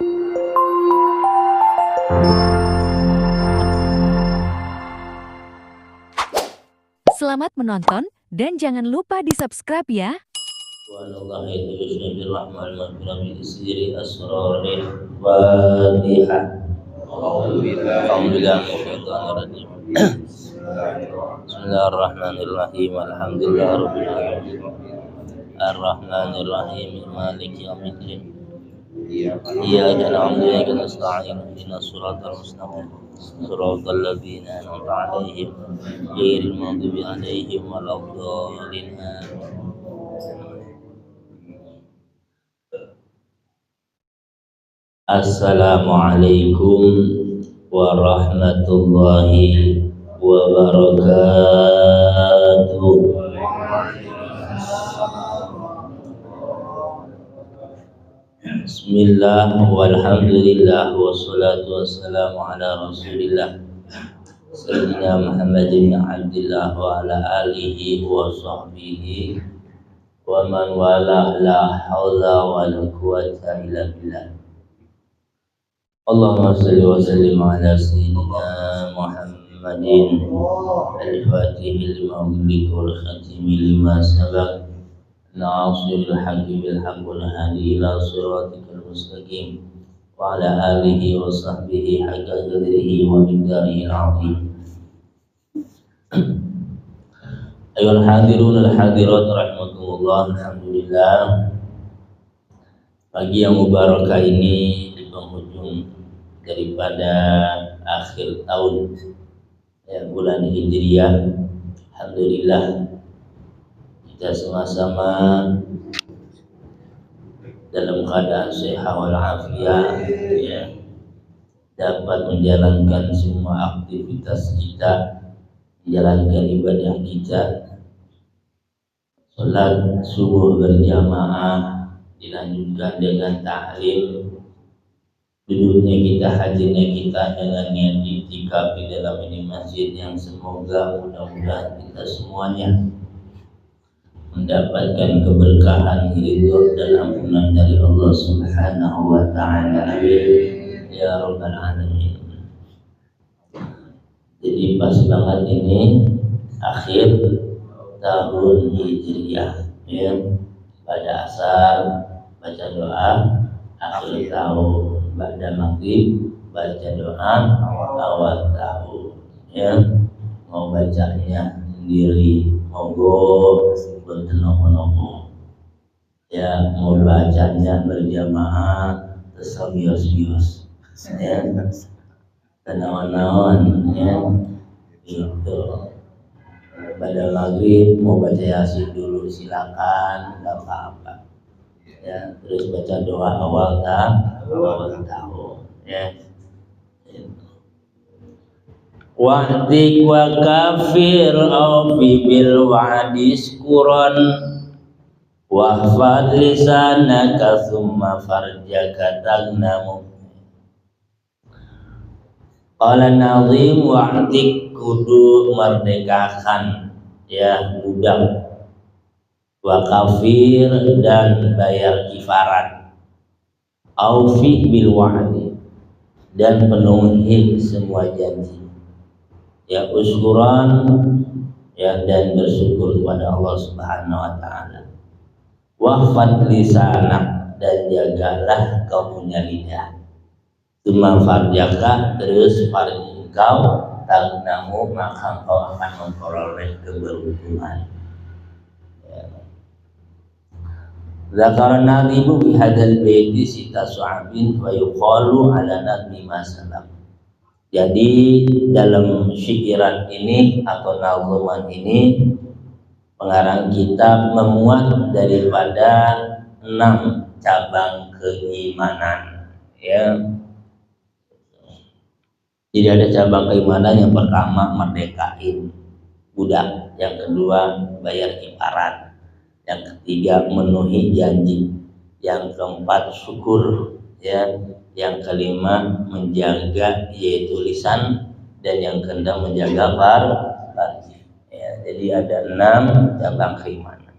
Selamat menonton dan jangan lupa di-subscribe ya. Bismillahirrahmanirrahim. Alhamdulillahirabbil alamin. Ar-Rahmanir-Rahim. Maliki yaumiddin. Iyyaka na'budu wa iyyaka nasta'in. Ihdinas siratal mustaqim. Siratal ladzina an'amta 'alaihim ghairil maghdubi 'alaihim waladdallin. Assalamualaikum warahmatullahi wabarakatuh. Bismillah walhamdulillah wassalatu wassalamu ala rasulillah Sayyidina Muhammad bin Abdillah wa ala alihi wa sahbihi wa man wala la hawla wa la quwwata illa billah. Allahumma salli wa sallim ala Sayyidina Muhammadin al-Fatihi lima ughliqa wal khatimi lima sabaq Nasirul haqqi bil haqqi wal hadi ila siratikal mustaqim wa ala alihi wa sahbihi haqqa qadrihi wa miqdarihi al-'azim. Ayyuhal hadirun al hadirat rahimakumullah. Alhamdulillah, pagi yang mubarakah ini di penghujung daripada akhir tahun ya, bulan Hijriyah. Alhamdulillah kita sama-sama dalam keadaan sehat walafiat ya, dapat menjalankan semua aktivitas kita, menjalankan ibadah kita. Salat subuh berjamaah dilanjutkan dengan ta'lim, duduknya kita, hadirnya kita dengan niat iktikaf di dalam ini masjid yang semoga mudah-mudahan kita semuanya mendapatkan keberkahan, ridho dan ampunan dari Allah Subhanahu wa ta'ala. Amin ya rabbal alamin. Jadi pas banget ini akhir tahun Hijriyah ya, pada asar baca doa akhir tahun, pada maghrib baca doa awal tahun ya. Mau bacanya sendiri monggo, bertenopo-nopo ya, mau bacanya berjamaah terus ya, tenawan-nawan ya gitu. Pada maghrib mau baca yasin dulu silakan, nggak apa-apa ya. Terus baca doa awal tahun ya. Wa'dik wa kafir awfi bil wa'dis kuran wahfad lisanaka thumma farjaka tagnamu. Qala nazim wa'dik, kudu merdekakan ya budak, wa kafir dan bayar kifarat, awfi bil wa'di dan penuhi semua janji ya, uskuran ya, dan bersyukur kepada Allah Subhanahu wa ta'ala. Wahfad lisanak, dan jagalah kau punya lidah. Tsumma farjaka, terus farji kau, tagnamu, maka kau akan memperoleh keberuntungan ya. Zakara nadhibu fi hadzal baiti sita su'abin wa yuqalu ala nadmi ma salam. Jadi dalam syikiran ini atau nazuman ini, pengarang kitab memuat daripada 6 cabang keimanan ya. Jadi ada cabang keimanan, yang pertama merdekain budak, yang kedua bayar kifarat, yang ketiga memenuhi janji, yang keempat syukur ya, yang kelima menjaga yaitu lisan, dan yang keenam menjaga farji ya. Jadi ada 6 cabang keimanan.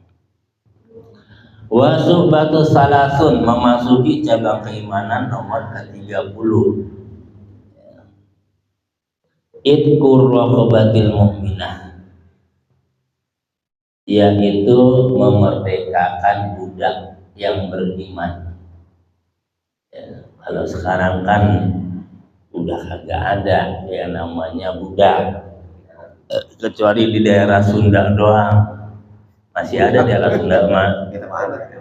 Wa suhbatu salasun, memasuki cabang keimanan nomor ke-30. Itqur raqabatil mukminah, yaitu memerdekakan budak yang beriman. Ya, kalau sekarang kan udah kagak ada yang namanya budak, kecuali di daerah Sunda doang. Masih ada daerah Sunda mah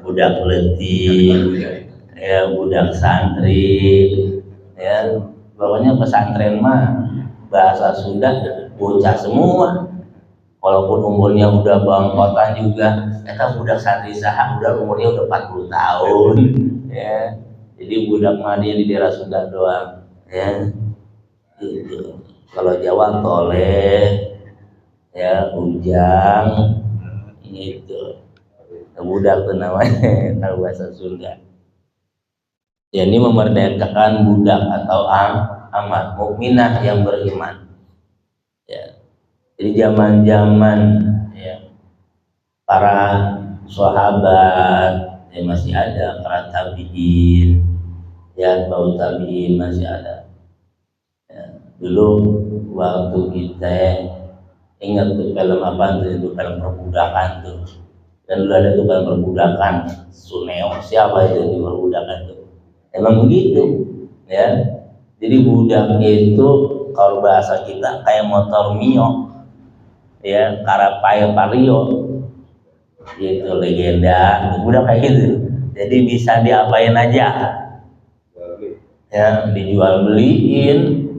budak letih, ya budak santri, ya pokoknya pesantren mah bahasa Sunda bocah semua, walaupun umurnya udah bangkotan juga. Kita budak santri saha udah umurnya udah 40 tahun, ya. Jadi budak mah dia di daerah Sunda doang, ya. Gitu. Kalau Jawa toleh, ya ujang, gitu. Budak tuh namanya kalau bahasa Sunda. Ya, ini memerdekakan budak atau amat mukminah yang beriman. Ya. Jadi zaman-zaman ya, para sahabat ya masih ada, para tabiin ya, bau tabiin masih ada. Ya. Dulu waktu kita ingat tuh film apa tuh, itu film perbudakan tuh. Dan dulu ada tuh film perbudakan, Suneo siapa itu di perbudakan tuh. Emang begitu, ya. Jadi budak itu kalau bahasa kita kayak motor Mio, ya, Karapai Vario, itu legenda. Budak kayak gitu. Jadi bisa diapain aja, ya, dijual beliin.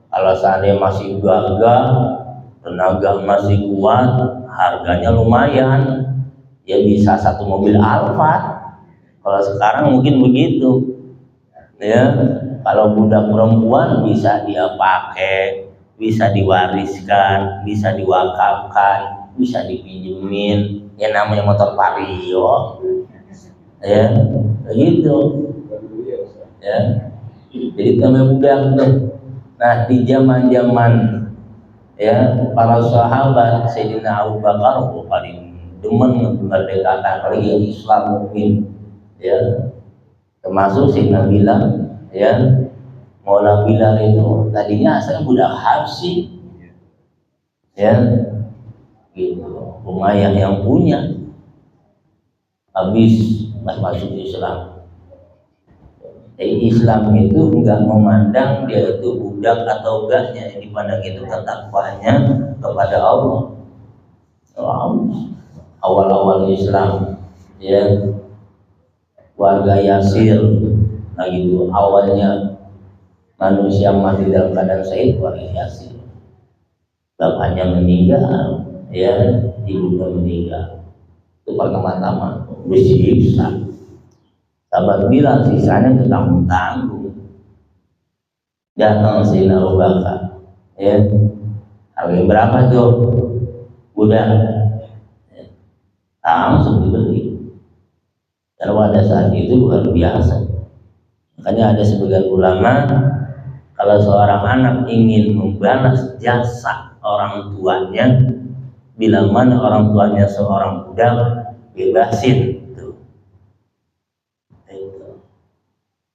Kalau seandainya masih gagah, tenaga masih kuat, harganya lumayan, ya bisa satu mobil Alphard. Kalau sekarang mungkin begitu. Ya, kalau budak perempuan bisa dia pakai, bisa diwariskan, bisa diwakafkan, bisa dipinjemin, ya namanya motor Vario, ya begitu, ya. Jadi namanya budak tuh. Nah, di zaman ya para sahabat, Sayyidina Abu Bakar paling demen memerdekakan apalagi Islam mukmin, ya. Termasuk Sayyidina Bilal, ya. Maula Bilal itu tadinya asalnya budak Habsyi, ya, gitu. Umayyah yang punya, habis masuk Islam. Jadi Islam itu enggak memandang dia itu budak atau enggaknya, yang dipandang itu ketakwanya kepada Allah. Awal-awal Islam, ya, warga Yasir, nah gitu, awalnya manusia mati dalam keadaan syahid, warga Yasir, bapaknya meninggal, ya, ibunya meninggal, itu pertama-tama disiksa. Sahabat bilang sisanya tanggung-tanggung. Datang Sayyidina Abu Bakar, ya, harga berapa tuh budak? Langsung dibeli. Karena pada saat itu luar biasa. Makanya ada sebagian ulama, kalau seorang anak ingin membalas jasa orang tuanya, bila mana orang tuanya seorang budak, bebasin.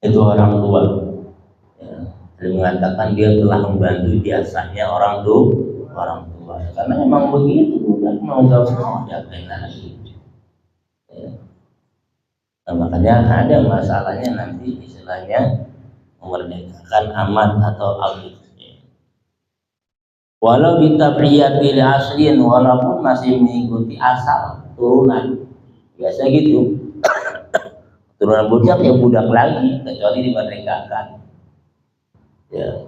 Itu orang tua, ya. Dia mengatakan dia telah membantu jasanya orang tua, karena memang begitu, budak mau gak mau jagain lagi, ya. Nah, makanya ada masalahnya nanti istilahnya memerdekakan amat atau abid, ya. Walau bitabriyatil aslin, walaupun masih mengikuti asal turunan, biasa gitu. Turunan budak ya budak lagi, kecuali dimerdekakan. Ya,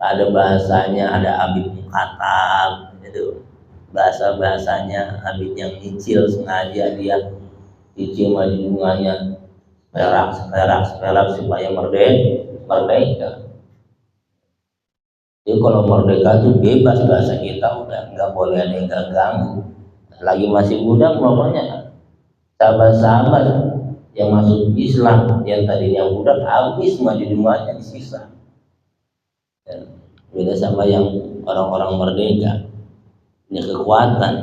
ada bahasanya, ada abid mukatab, itu bahasanya abid yang nyicil, sengaja dia cicil bunganya perak supaya merdeka. Jadi kalau merdeka itu bebas, bahasa kita udah nggak boleh ada yang ganggu. Lagi masih budak, pokoknya sahabat-sahabat yang masuk Islam yang tadinya budak habis maju-majunya disisa. Ya, beda sama yang orang-orang merdeka punya kekuatan,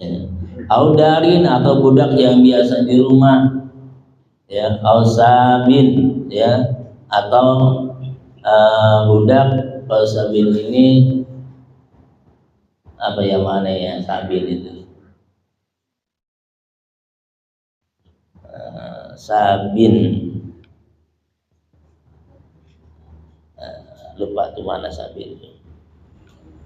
ya. Audarin atau budak yang biasa di rumah, ya, ausabin, ya, atau budak. Kalau sabin ini apa ya, mana ya sabin itu, sabin, lupa tuh mana sabin itu,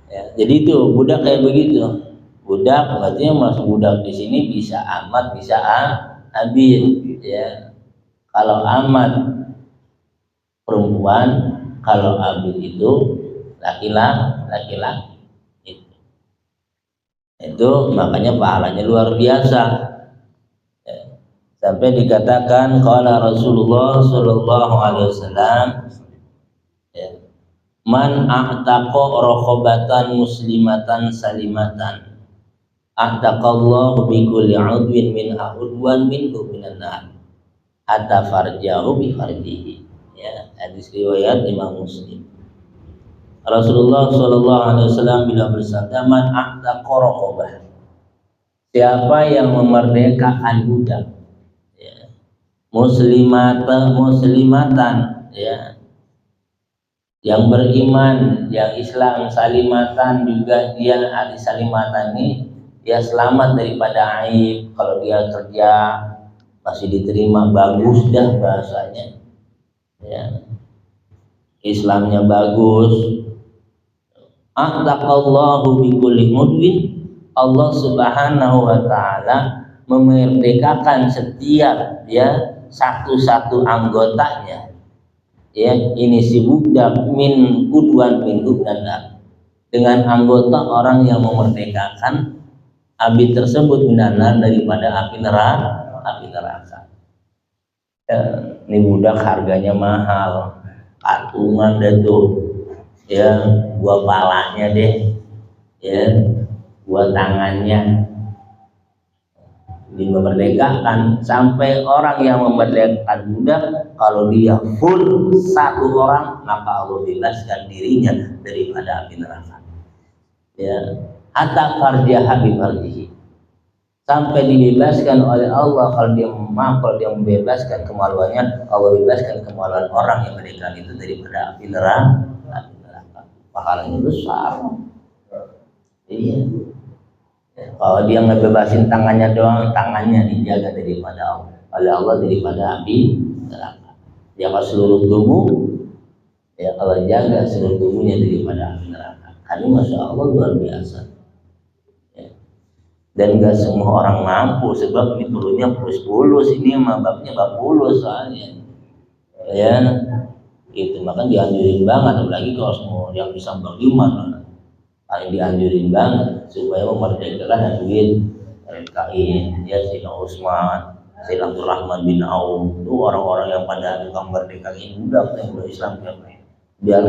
ya. Jadi itu budak kayak begitu. Budak artinya masuk budak di sini bisa amat, bisa abid, ya. Kalau amat perempuan, kalau abid itu laki-laki. Itu makanya pahalanya luar biasa, ya. Sampai dikatakan qala Rasulullah sallallahu alaihi wasallam, ya, man a'taqa raqabatan muslimatan salimatan a'taqallahu bi kulli 'udwin minha udwan minhu minan nar hatta farjahu bi farjihi, ya. Hadis riwayat Imam Muslim. Rasulullah sallallahu alaihi wasallam bila bersabda, man a'taqa raqabah, siapa yang memerdekakan budak, ya, muslimatan, ya, yang beriman, yang Islam, salimatan juga dia, salimatan ini dia selamat daripada aib. Kalau dia kerja masih diterima, bagus dah bahasanya, ya, Islamnya bagus. A'taqallahu bi kulli mudwin, Allah Subhanahu wa taala memerdekakan setiap, ya, satu-satu anggotanya, ya, ini si budak min udwan min udnan, dengan anggota orang yang memerdekakan abid tersebut minanar daripada api neraka. Ini budak harganya mahal, patungan deh tuh, ya, gua palanya deh, ya, gua tangannya, dimerdekakan. Sampai orang yang memerdekakan budak, kalau dia full satu orang, maka Allah bebaskan dirinya daripada api neraka, ya. Hatta farjaha bi farjihi, sampai dibebaskan oleh Allah. Kalau dia membebaskan kemaluannya, Allah bebaskan kemaluan orang yang berikan itu daripada api neraka. Pahalanya besar. Iya. Kalau dia ngebebasin tangannya doang, tangannya dijaga daripada oleh Allah daripada api neraka. Dia kalau seluruh tubuh, ya, kalau jaga seluruh tubuhnya daripada api neraka. Ini masya Allah luar biasa. Dan gak semua orang mampu, sebab ini perlunya pulus ini mah babnya bab pulus soalnya, ya, itu makanya dianjurin banget, apalagi kalau semua yang bisa beriman, paling dianjurin banget supaya memerdekakan duit RKI, ya, Sayyidina Utsman, Sayyidina Abdurrahman bin Auf, itu orang-orang yang pada tukang merdekain budak yang berislam, biar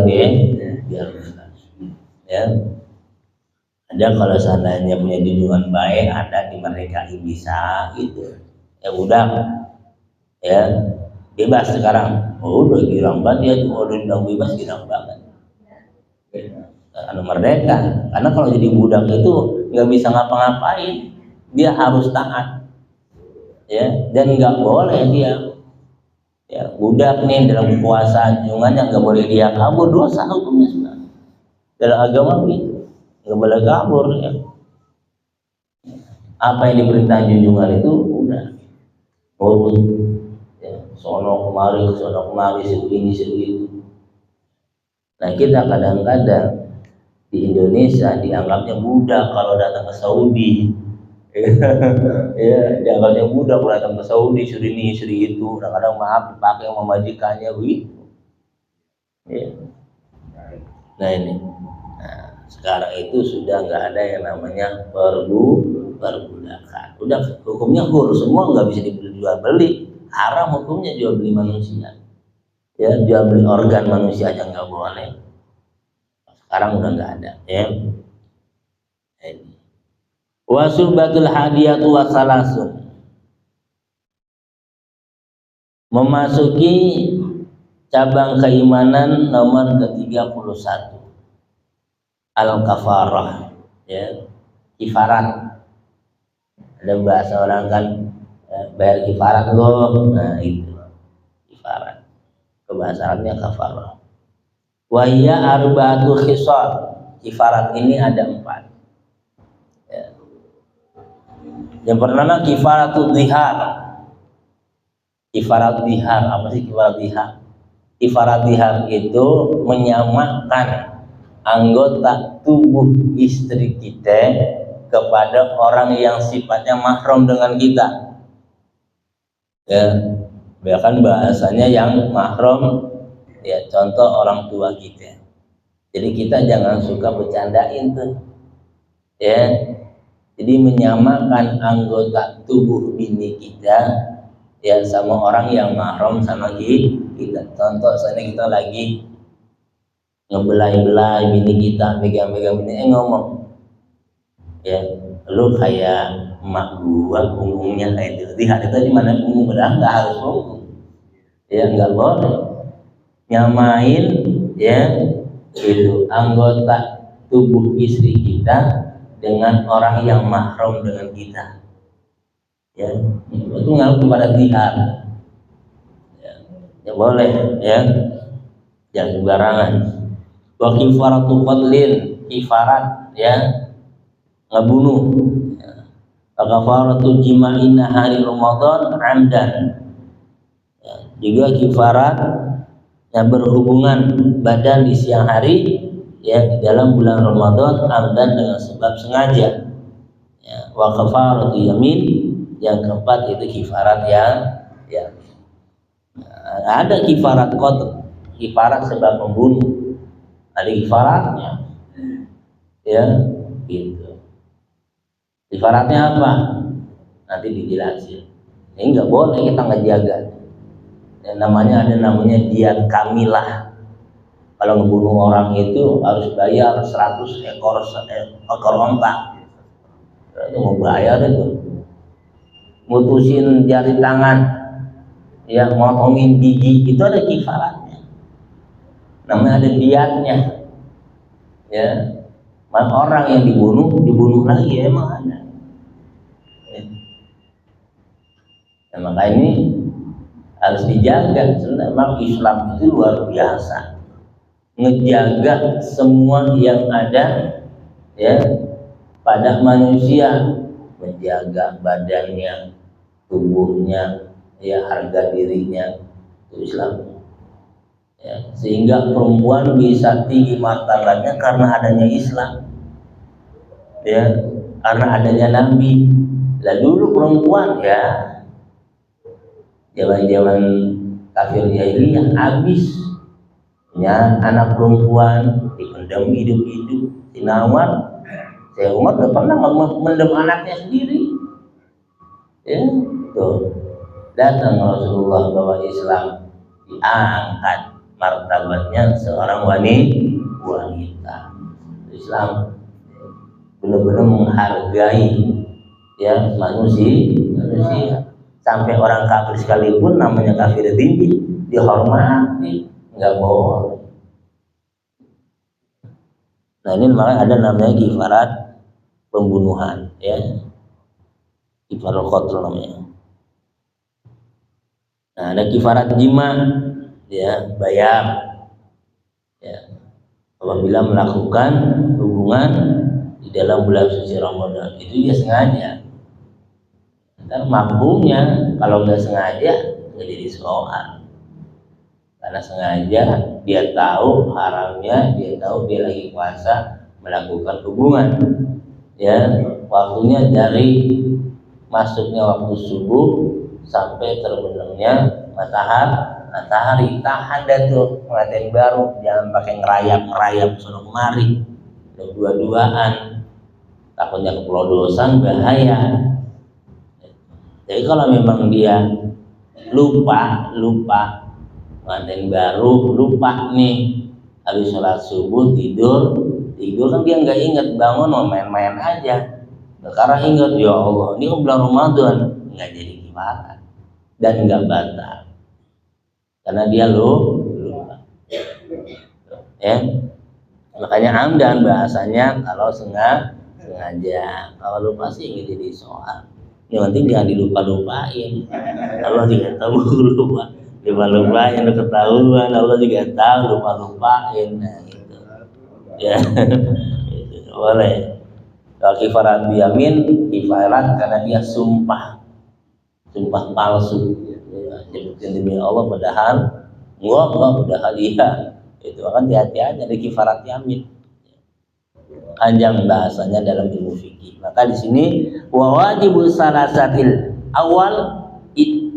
ya. Ada kalau seandainya punya junjungan baik, ada dimerdekain bisa gitu, ya udah, ya, bebas sekarang. Oh, udah girang banget ya, udah bilang bebas, girang banget, karena merdeka. Karena kalau jadi budak itu nggak bisa ngapa-ngapain, dia harus taat, ya, dan nggak boleh dia, ya, budak nih dalam puasa junjungannya nggak boleh dia kabur, dosa hukumnya sudah dalam agama gitu. Nggak boleh kabur, ya. Apa yang diperintah junjungan itu udah urut, ya, sono kemari, situ ini, situ itu. Nah, kita kadang-kadang di Indonesia dianggapnya budak kalau datang ke Saudi, ya, dianggapnya budak kalau datang ke Saudi, suruh ini, suruh itu. Kadang-kadang maaf dipakai sama majikannya begitu, ya. Nah ini, sekarang itu sudah nggak ada yang namanya perbudakan. Udah hukumnya semua nggak bisa dijual beli, haram hukumnya jual beli manusia, ya, jual beli organ manusia aja nggak boleh. Sekarang udah nggak ada, ya. Wasubatul hadiyatu wasalasun, memasuki cabang keimanan nomor ke-31, al-kafarah, ya, kifarat. Ada bahasa orang kan bayar kifarat loh, nah itu kifarat, bahasa Arabnya kafarah. Wa hiya arba'atu khisal. Kifarat ini ada 4 ya. Yang pertama kifaratul zihar. Kifarat zihar, apa sih kifarat zihar? Kifarat zihar itu menyamakan anggota tubuh istri kita kepada orang yang sifatnya mahram dengan kita ya, bahkan bahasanya yang mahram ya, contoh orang tua kita. Jadi kita jangan suka bercandain tuh ya, jadi menyamakan anggota tubuh bini kita ya sama orang yang mahram sama kita. Contoh misalnya kita lagi ngebelai-belai bini kita, megang-megang bini, ngomong ya, lu kayak emak gua, punggungnya kayak itu. Lihat itu di mana punggung, padahal nggak harus punggung ya, nggak boleh nyamain ya itu anggota tubuh istri kita dengan orang yang mahram dengan kita ya, itu ngaruh kepada zihar ya, boleh ya, jangan sembarangan. Wa kifaratu qatlin, kifarat ya ngebunuh. Kafaratu jima'in hari Ramadan amdan. Ya, juga kifarat yang berhubungan badan di siang hari ya di dalam bulan Ramadan amdan dengan sebab sengaja. Ya, wa kafaratu yamin, yang keempat itu kifarat yang ya. Ada kifarat qatl, kifarat sebab membunuh. Ada kifaratnya. Ya, gitu. Kifaratnya apa? Nanti dijelasin. Ini nggak boleh kita ngejaga. Yang ada namanya diat kamilah. Kalau ngebunuh orang itu harus bayar 100 ekor onta. Itu mau bayar itu. Mutusin jari tangan, ya motongin gigi, itu ada kifaratnya. Namanya ada diatnya. Ya. Orang yang dibunuh lagi ya, emang ada. Nah, maka ini harus dijaga. Sebenarnya memang Islam itu luar biasa, ngejaga semua yang ada ya pada manusia, menjaga badannya, tubuhnya, ya harga dirinya, itu Islam. Ya, sehingga perempuan bisa tinggi martabatnya karena adanya Islam. Ya, karena adanya Nabi. Lah dulu perempuan ya zaman-zaman kafir jahiliyah habis ya, anak perempuan dipendam hidup-hidup, sinawar. Saya Umar udah pernah mendem anaknya sendiri. Ya, tuh datang Rasulullah bawa Islam, diangkat martabatnya seorang wanita. Islam benar-benar menghargai ya manusia. Sampai orang kafir sekalipun namanya kafir tinggi dihormati, nggak boleh. Nah ini makanya ada namanya kifarat pembunuhan ya, kifarat qatl namanya. Nah ada kifarat jima ya, bayar ya apabila melakukan hubungan di dalam bulan suci Ramadan, itu dia sengaja. Dan mampunya, kalau nggak sengaja nggak jadi soal. Karena sengaja dia tahu haramnya, dia tahu dia lagi puasa melakukan hubungan ya, waktunya dari masuknya waktu subuh sampai terbenamnya matahari. Tahan dah tuh pengantin baru, jangan pakai ngerayap sono kemari dua-duaan, takutnya kepelodosan, bahaya. Jadi kalau memang dia lupa pengantin baru lupa nih habis sholat subuh tidur kan dia nggak ingat, bangun mau main-main aja. Karena ingat ya Allah ini kan bulan Ramadan, nggak jadi kifarat dan nggak batal karena dia lupa ya. Makanya amdan bahasanya kalau sengaja, kalau lupa sih nggak jadi soal. Yang penting jangan dilupa-lupain. Allah juga tahu lupa-lupain, lu ketahuan. Allah juga tahu lupa-lupain. Nah, gitu. Ya, gitu. Boleh. Kalau kifarat yamin, kifarat karena dia sumpah palsu. Ya, sebutin demi Allah padahal enggak, padahal iya. Itu akan hati-hati ada kifarat yamin. Panjang bahasanya dalam ilmu fikih. Maka di sini wa wajibu salasatil awal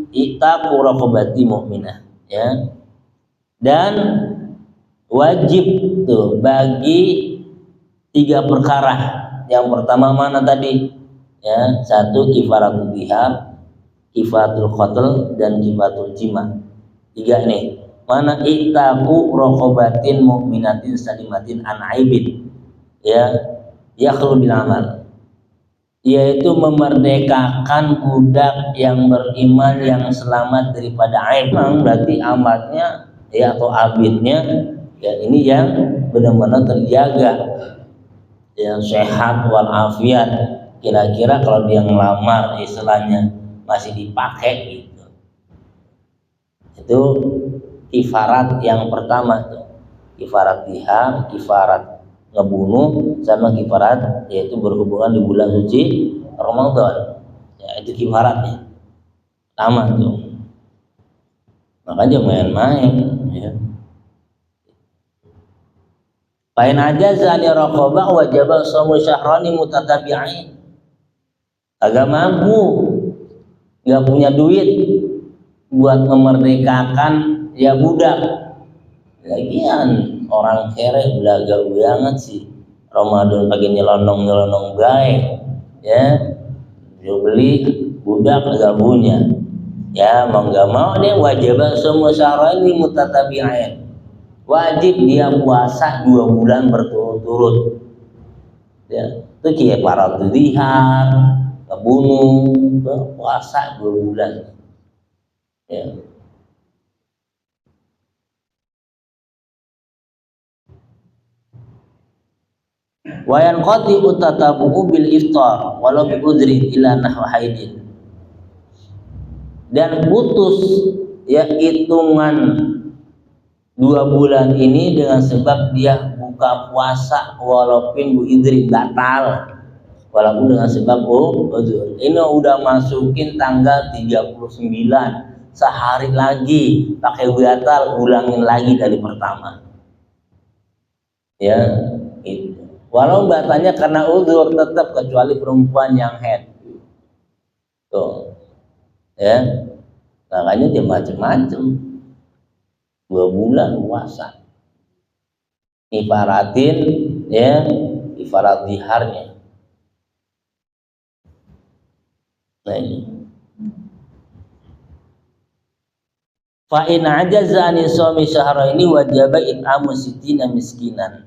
ittaqu raqabati mu'minah, ya. Dan wajib tuh bagi 3 perkara. Yang pertama mana tadi? Ya, 1 kifaratul dihar, kifaratul qatl, dan kifaratul jima. 3 nih. Mana ittaqu raqabatin mu'minatin salimatin an aibin. Ya, yakhlu bil amal, yaitu memerdekakan budak yang beriman yang selamat daripada aib. Berarti amatnya ya atau abidnya ya ini yang benar-benar terjaga, yang sehat walafiat. Kira-kira kalau dia ngelamar istilahnya masih dipakai gitu. Itu kifarat yang pertama tuh, kifarat dihar, kifarat ngebunuh, sama kifarat yaitu berhubungan di bulan suci Ramadan. Ya, itu kifaratnya sama tuh. Makanya main-main ya. Pain aja zani raqabah wajib shaum syahrani mutatabi'ain. Agak mampu, nggak punya duit buat memerdekakan ya budak. Lagian orang kere belaga banget sih, Ramadan pagi nyelonong baik, ya. Dia beli budak nggak punya, ya mau nggak mau dia wajib semua syarani mutatabi'ain. Wajib dia puasa 2 bulan berturut-turut. Ya, itu kayak para dihar, kebunuh, puasa 2 bulan. Ya. Wayan qati utatabu bil iftar walau bi udri ila nahwa haidin. Dan putus ya hitungan 2 bulan ini dengan sebab dia buka puasa walaupun bu idri batal, walaupun dengan sebab uzur. Ini udah masukin tanggal 39, sehari lagi pakai batal, ulangin lagi dari pertama. Ya, itu. Walau batalnya karena uzur tetap, kecuali perempuan yang haid. Tuh. Ya. Makanya dia macam-macam. 2 bulan puasa. Ifaratin ya, ifarat diharnya. Nah ini. Fa in ajaza an shaumi syahraini wajaba it'amu sittina miskinan.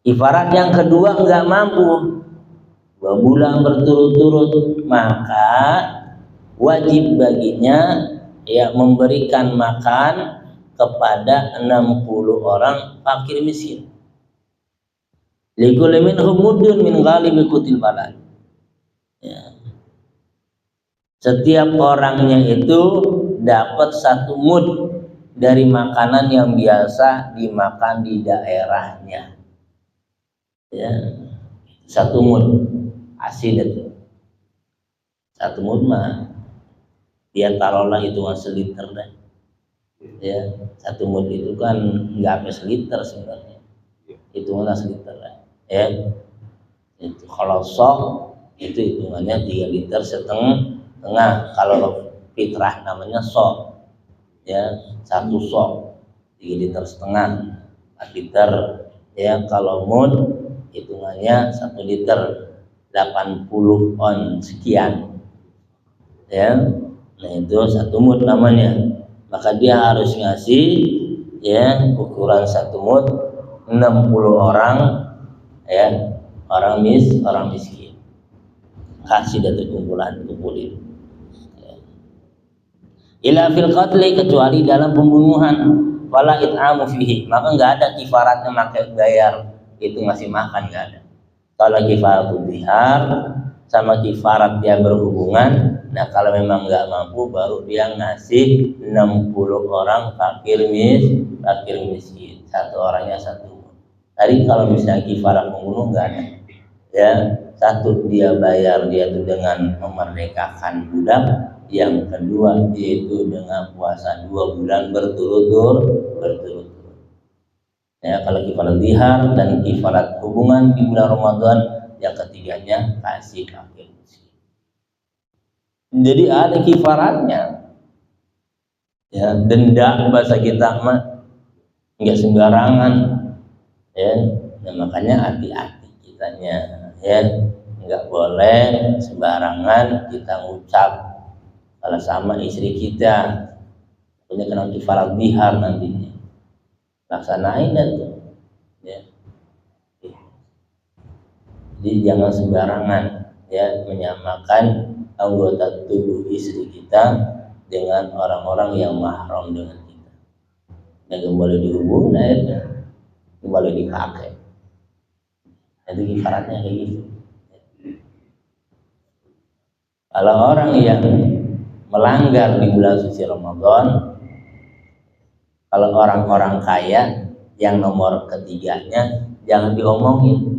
Ifarat yang kedua enggak mampu 2 bulan berturut-turut, maka wajib baginya ya memberikan makan kepada 60 orang fakir miskin. Likulli minhum muddun min ghalibi qutil balad. Ya. Setiap orangnya itu dapat 1 mud dari makanan yang biasa dimakan di daerahnya. Ya, 1 mud asin itu. 1 mud mah dia taruhlah hitungan seliter deh. Ya, 1 mud itu kan nggak sampai seliter sebenarnya. Hitungannya seliter deh. Ya. Itu kalau sok itu hitungannya 3 liter setengah. Kalau fitrah namanya sok. Ya, 1 sok 3 liter setengah, 4 liter. Ya, kalau mud hitungannya 1 liter 80 on sekian. Ya, nah itu 1 mud namanya. Maka dia harus ngasih ya ukuran 1 mud 60 orang ya, orang miskin. Kasih dari kumpulin. Ya. Ila fil qatli, kecuali dalam pembunuhan, wala it'amu fihi, maka enggak ada kifaratnya pakai bayar itu ngasih makan, enggak ada. Kalau kifaratul zihar sama kifarat dia berhubungan, nah kalau memang nggak mampu baru dia ngasih 60 orang fakir miskin, satu orangnya satu. Tadi kalau misalnya kifarat membunuh nggak ada, ya satu dia bayar dia itu dengan memerdekakan budak, yang kedua yaitu dengan puasa 2 bulan berturut-turut. Ya, kalau kifarat zihar dan kifarat hubungan di bulan Ramadan, yang ketiganya kasih fakir miskin. Jadi ada kifaratnya. Ya, denda bahasa kita mah nggak sembarangan. Ya, nah, makanya hati-hati kitanya. Ya, nggak boleh sembarangan kita ngucap kalau sama istri kita. Punya kena kifarat zihar nantinya. Laksanain dan tuh, ya. Jadi jangan sembarangan ya menyamakan anggota tubuh istri kita dengan orang-orang yang mahram dengan kita. Yang boleh dihubungi, akhirnya boleh dipakai. Itu kifaratnya kayak gitu. Kalau orang yang melanggar di bulan suci Ramadan, kalau orang-orang kaya yang nomor ketiganya jangan diomongin,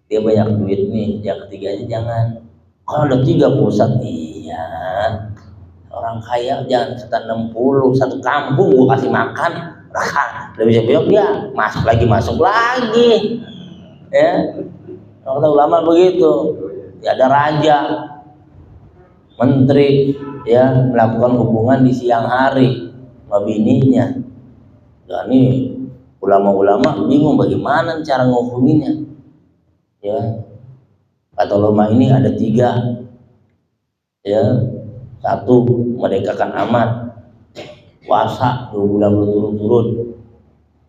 dia banyak duit nih, yang ketiganya jangan. Kalau ada 3 pusat, iya orang kaya jangan sekitar 60, satu kampung gua kasih makan, lebih besok dia masuk lagi, ya. Kalau ulama begitu, ya ada raja, menteri, ya melakukan hubungan di siang hari sama bininya. Dan ini ulama-ulama bingung bagaimana cara ngehubunginnya. Ya, kata ulama ini ada 3. Ya, 1 merdekakan amat, puasa 2 bulan berturut-turut.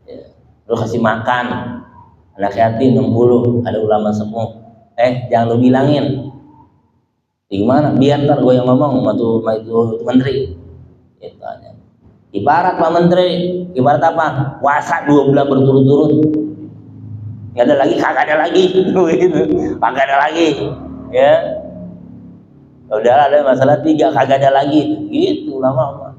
Ya, terus kasih makan anak yatim 60, ada ulama semua. Jangan lu bilangin. Gimana? Biar ntar gue yang ngomong sama itu menteri. Gitu aja. Ibarat Pak Menteri, ibarat apa? Puasa 2 bulan berturut-turut. Nggak ada lagi, kagak ada lagi, gitu. Kagak ada lagi, ya. Udah ada masalah 3, kagak ada lagi, gitu lama.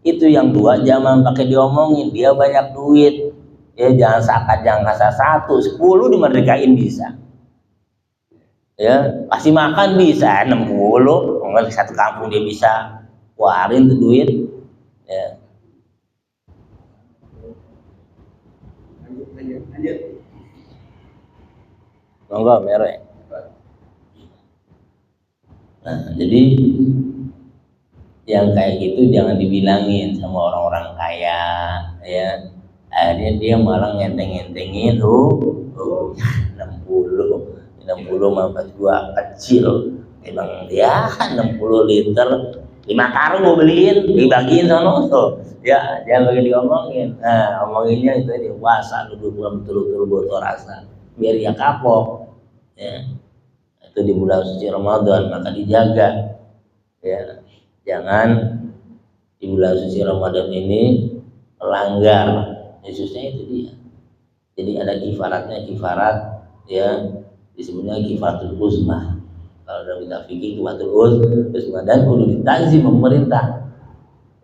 Itu yang 2 jangan pakai diomongin, dia banyak duit, ya jangan sakat, jangan kasar 1, 10 dimerdekain bisa. Ya, kasih makan bisa 60, nggak satu kampung dia bisa keluarin tuh duit, ya. Enggak merek. Nah, jadi yang kayak gitu jangan dibilangin sama orang-orang kaya, ya. Akhirnya dia malah ngenteng-ngentengin, 60 mah gua kecil. Emang dia 60 liter 5 karung gue beliin, dibagiin sono tuh. Ya, jangan lagi diomongin. Nah, omonginnya itu dia puasa 2 bulan betul-betul botol rasa. Biar dia kapok. Ya. Itu di bulan suci Ramadan, maka dijaga. Ya. Jangan di bulan suci Ramadan ini melanggar. Yesusnya itu dia. Jadi ada kifarat, ya disebutnya kifaratul uzmah. Kalau dalam kitab fikih kifaratul uzmah, dan kudu ditazim pemerintah.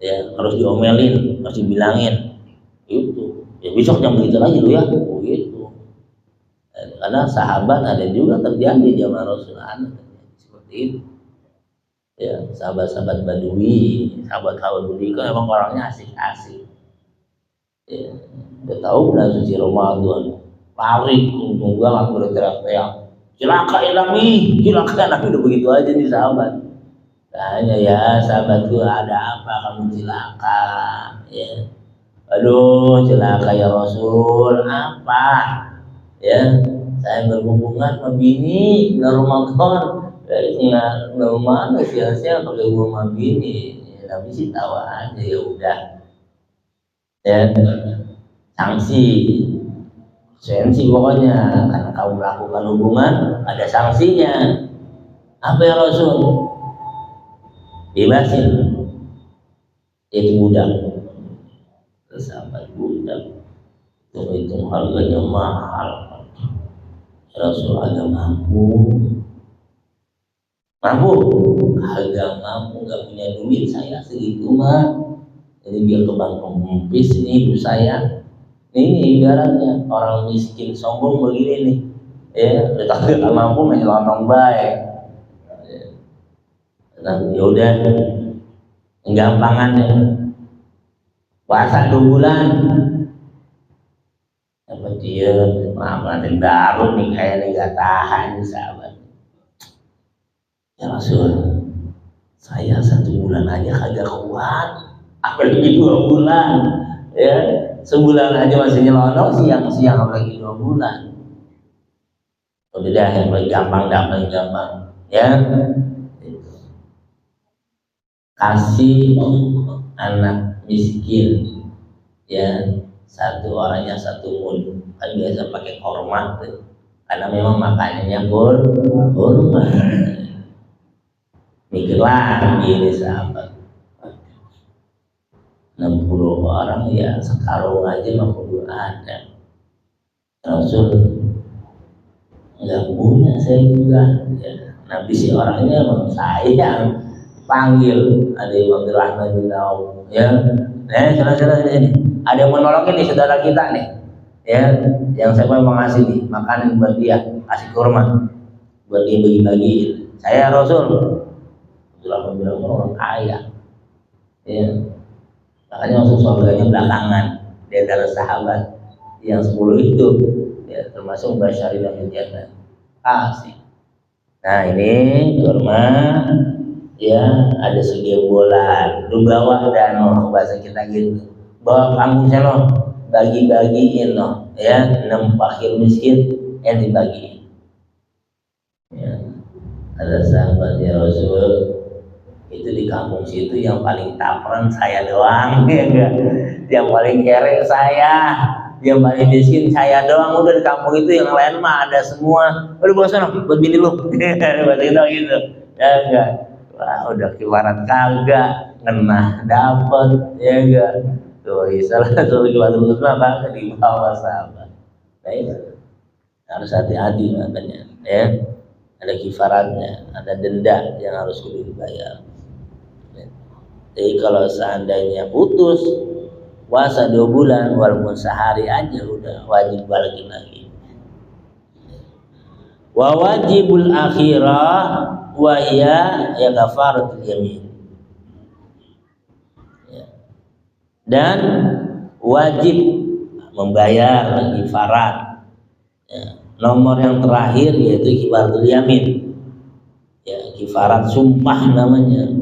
Ya, harus diomelin, harus dibilangin. Itu. Ya besok jangan begitu lagi lu ya. Gitu. Karena sahabat ada juga terjadi zaman Rasulullah seperti itu. Ya, sahabat-sahabat Badui, sahabat-sahabat Badui kan emang orangnya asik-asik. Ya, udah tahu bulan suci Ramadan, lari untung banget berteriak-teriak, cilaka ilami udah begitu aja nih sahabat. Tanya ya sahabatku, ada apa kamu cilaka? Ya, aduh cilaka ya Rasul, apa? Ya, saya berhubungan sama bini bulan Ramadan. Nggak mana sia-sia pakai hubungan sama bini. Ya, tapi sih tahu aja, ya udah. Ya, sanksi pokoknya karena kamu melakukan hubungan ada sanksinya. Apa ya Rasul? Bebasin itu budak, sahabat budak itu harganya mahal, Rasul agak mampu, agak mampu, nggak punya duit, saya segitu mah. Jadi biar kebang kempis nih ibu saya. Ini ibaratnya orang miskin sombong begini nih, ya, tapi nggak mampu menyelonong baik. Nah, yaudah, gampangannya puasa 2 bulan. Apa dia pengantin baru nih kayaknya nggak tahan sahabat. Ya Rasul, saya 1 bulan aja kagak kuat, apalagi 2 bulan. Ya, sebulan aja masih nyelonong, siang-siang apalagi 2 bulan. Udah dah, yang paling gampang ya. Kasih anak miskin, ya, 1 orangnya 1 mud. Kan biasa pakai korma tuh, karena memang makanannya kurma. Mikirlah gini sahabat, 60 orang ya sekarung aja mah kudu ada. Rasul nggak punya, saya juga ya. Nabi si orangnya memang sayang, panggil ada Imam Rahman bin Auf, ya, saudara ini ada yang menolongin nih saudara kita nih, ya, yang saya mau ngasih nih makanan buat dia, kasih kurma buat dia bagi-bagiin. Saya Rasul, Abdullah bin Auf orang kaya, ya, makanya masuk surganya belakangan di antara sahabat yang 10 itu, ya, termasuk Basyari dan Jannah. Kasih. Nah ini kurma, ya, ada segimbulan, lu bawa dan bahasa kita gitu, bawa kampung seno, bagi-bagiin no, ya, 6 fakir miskin yang dibagiin. Ya, ada sahabat ya Rasul, itu di kampung situ yang paling taperan saya doang, ya enggak? Yang paling kere saya, yang paling miskin saya doang. Udah di kampung itu yang lain mah ada semua. Udah bawa sana buat bini lu, bahasa kita gitu, ya enggak? Wah, udah kiwaran kagak, ngenah dapet, ya enggak? Tuh, salah satu kiwaran terus mah di bawah sahabat. Nah itu harus hati-hati makanya, ya. Ada kifaratnya, ada denda yang harus dibayar. Jadi kalau seandainya putus puasa 2 bulan, walaupun sehari aja udah wajib balikin lagi. Wa wajibul akhirah wa hiya ya kafaratul yamin. Ya. Dan wajib membayar kifarat. Ya. Nomor yang terakhir yaitu kifaratul yamin. Ya, kifarat sumpah namanya.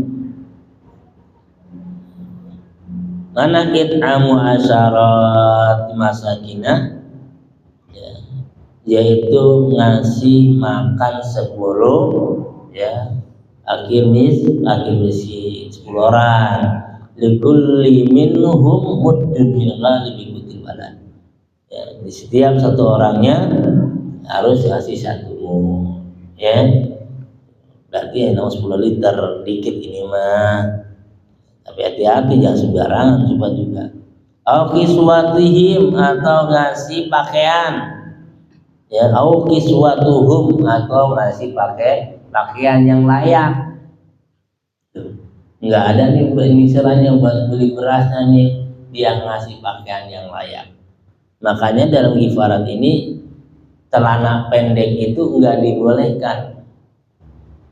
Mana it'amu asyarat masakina, ya, yaitu ngasih makan 10, ya, akhir miskin 10 orang, likulli minhum muddun min ghalibi kutil badan, ya, di setiap 1 orangnya harus kasih 1 mud, ya, berarti 10 liter, dikit ini mah. Tapi hati-hati jangan sembarangan coba juga. Au kiswatihim, atau ngasih pakaian, ya, au kiswatuhum, atau ngasih pakaian yang layak. Nggak ada nih misalnya buat beli berasnya nih, dia ngasih pakaian yang layak. Makanya dalam kifarat ini celana pendek itu nggak dibolehkan.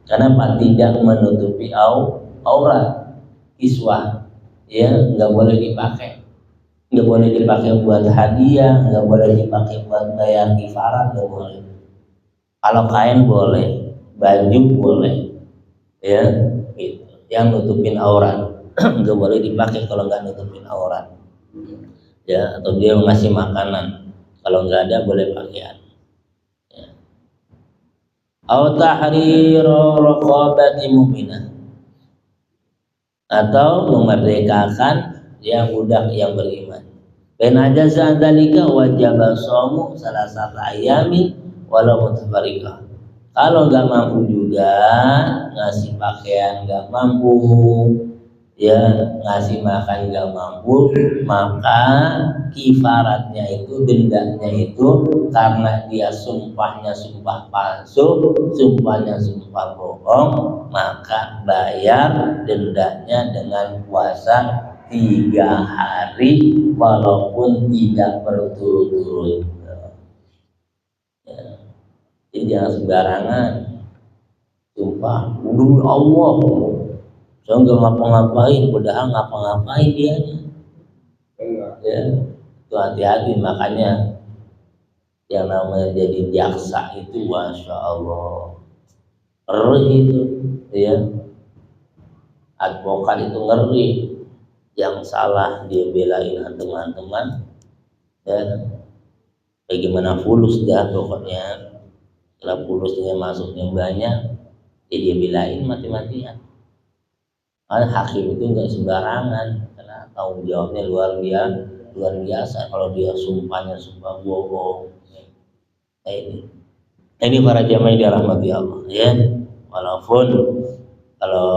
Kenapa? Tidak menutupi aurat. Iswah, ya, nggak boleh dipakai, buat hadiah, nggak boleh dipakai buat bayar kifarat, nggak boleh. Kalau kain boleh, baju boleh, ya, gitu. Yang nutupin aurat nggak boleh dipakai kalau nggak nutupin aurat, ya, atau dia ngasih makanan, kalau nggak ada boleh pakaian. Ya. Au tahriru raqabati mu'minah, atau memerdekakan yang budak yang beriman. Ben ajaza dzalika wajib shaum salasata ayamin walau mutafarriqah. Kalau nggak mampu juga ngasih pakaian, nggak mampu, ya ngasih makan nggak mampu, maka kifaratnya itu, dendanya itu, karena dia sumpahnya sumpah palsu, sumpahnya sumpah bohong, maka bayar dendanya dengan puasa 3 hari walaupun tidak berturut-turut. Ya. Jadi jangan sembarangan sumpah demi Allah, saya nggak ngapa-ngapain, padahal ngapa-ngapain dia. Ya, itu hati-hati. Makanya yang namanya jadi jaksa itu, masya Allah, ngeri itu, ya. Advokat itu ngeri, yang salah dia belain teman-teman, ya. Bagaimana fulus dah pokoknya, kalau fulusnya masuknya banyak, ya dia belain mati-matian. Karena hakim itu nggak sembarangan, karena tanggung jawabnya luar biasa. Kalau dia sumpahnya sumpah bohong, ini para jamaah yang dirahmati Allah, ya. Walaupun kalau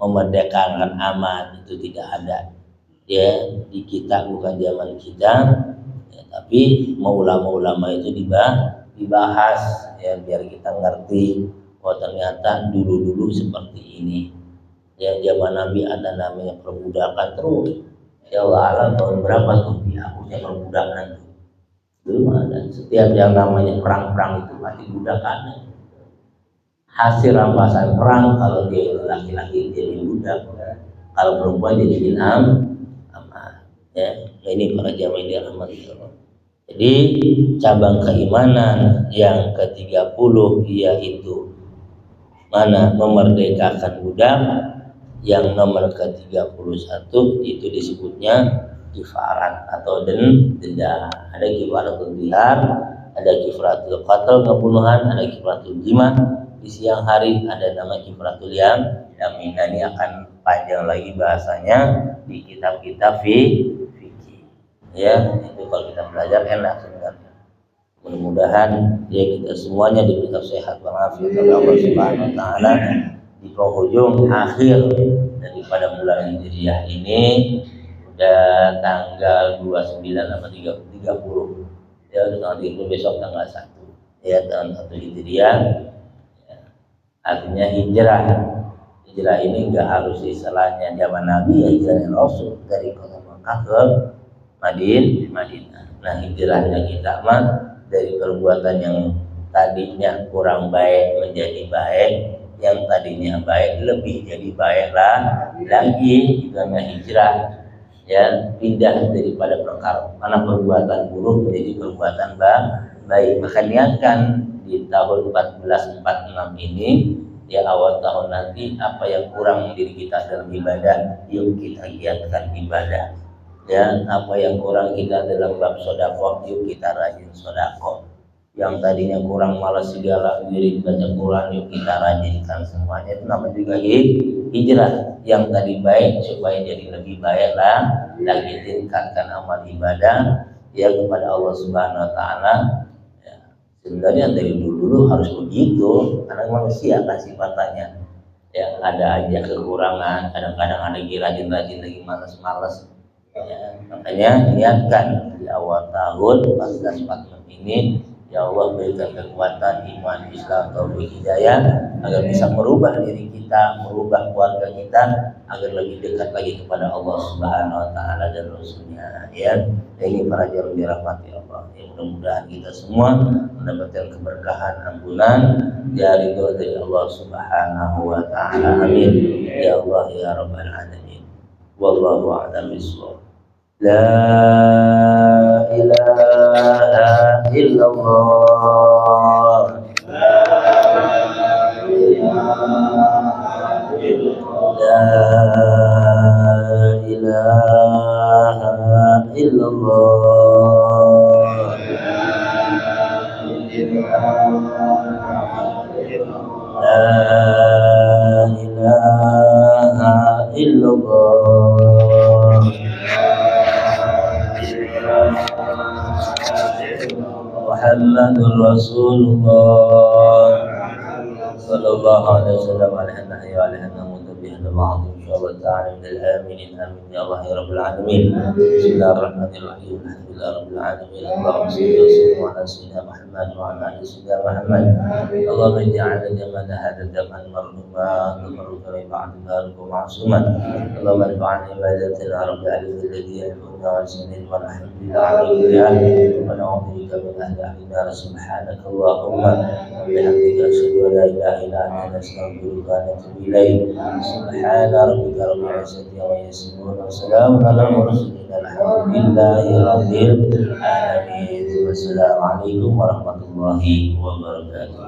memerdekakan amat itu tidak ada, ya, di kita, bukan zaman kita, ya, tapi ulama-ulama itu dibahas, ya, biar kita ngerti, oh ternyata dulu seperti ini. Ya, zaman Nabi ada namanya perbudakan terus. Ya Allah alam tahun berapa tuh dihapusnya perbudakan tuh? Belum ada. Setiap yang namanya perang-perang itu pasti budakan. Hasil rampasan perang, kalau dia laki-laki jadi budak, kalau perempuan jadi amat. Ya, ini para jamaah yang dirahmati Allah. Jadi cabang keimanan yang ke-30 yaitu mana? Memerdekakan budak. Yang nomor ke-31 itu disebutnya kifarat atau denda. Ada kifaratul zihar, ada kifaratul qatl, pembunuhan, ada kifaratul jima di siang hari, ada nama kifaratul yamin. Ini akan panjang lagi bahasanya di kitab-kitab fikih. Ya, itu kalau kita belajar enak sebenarnya. Mudah-mudahan ya kita semuanya diberikan sehat walafiat oleh Allah Subhanahu wa taala. Di penghujung akhir daripada bulan Hijriah ini, udah tanggal 29 atau 30, ya, nanti itu besok tanggal 1, ya, tanggal 1 Hijriah, ya. Artinya hijrah ini enggak harus istilahnya zaman Nabi, ya, hijrah Rasul dari kota Makkah ke Madinah. Nah, hijrahnya kita mah dari perbuatan yang tadinya kurang baik menjadi baik, yang tadinya baik lebih jadi baiklah lagi, karena hijrah, ya, pindah daripada perbuatan buruk menjadi perbuatan baik. Maka niatkan di tahun 1446 ini, ya, awal tahun nanti, apa yang kurang diri kita dalam ibadah, yuk kita giatkan ibadah, ya. Apa yang kurang kita dalam bab sedekah, yuk kita rajin sedekah. Yang tadinya kurang malas segala diri baca Quran, yuk kita rajinkan semuanya. Itu namanya juga hijrah. Yang tadi baik supaya jadi lebih baik lagi, tingkatkan amal ibadah, ya, kepada Allah Subhanahu wa taala. Ya, sebenarnya dari dulu harus begitu, karena manusia kan sifatnya, ya, ada aja kekurangan, kadang-kadang ada lagi rajin lagi malas-malas, ya. Makanya niatkan di awal tahun 1446 ini, ya Allah berikan kekuatan iman, Islam, taufik, hidayah, agar bisa merubah diri kita, merubah keluarga kita, agar lebih dekat lagi kepada Allah Subhanahu wa taala dan Rasulnya, ya. Ini para jamaah dirahmati Allah, ya, mudah-mudahan kita semua mendapatkan keberkahan, ampunan, ya, ridho dari Allah Subhanahu wa taala. Amin ya Allah ya rabbal alamin. Wallahu a'lam bishawab. La ilaha illallah. La ilaha illallah. La ilaha illallah. Muhammadur Rasulullah. صلى الله عليه وسلم عليها النحيا وعليها النموت بها بعض إن شاء الله تعالى من الآمنين آمين يا الله يا رب العالمين. بسم الله الرحمن الرحيم الحمد لله رب العالمين اللهم صل وسلم على سيدنا محمد وعلى آل سيدنا محمد. اللهم اجعل جمال هذا الجمع مرحوما تبرك بعد ذلك معصوما. اللهم ارفع عبادتنا رب العالمين الذي يحبنا وسنين والحمد لله على كل حال ونعوذ بك من أهل النار. سبحانك اللهم وبحمدك أشهد أن لا إله إلا أنت نستغفرك ونتوب إليك. سبحان ربك رب العزة عما يصفون وسلام على المرسلين الحمد لله رب العالمين. والسلام عليكم ورحمة الله وبركاته.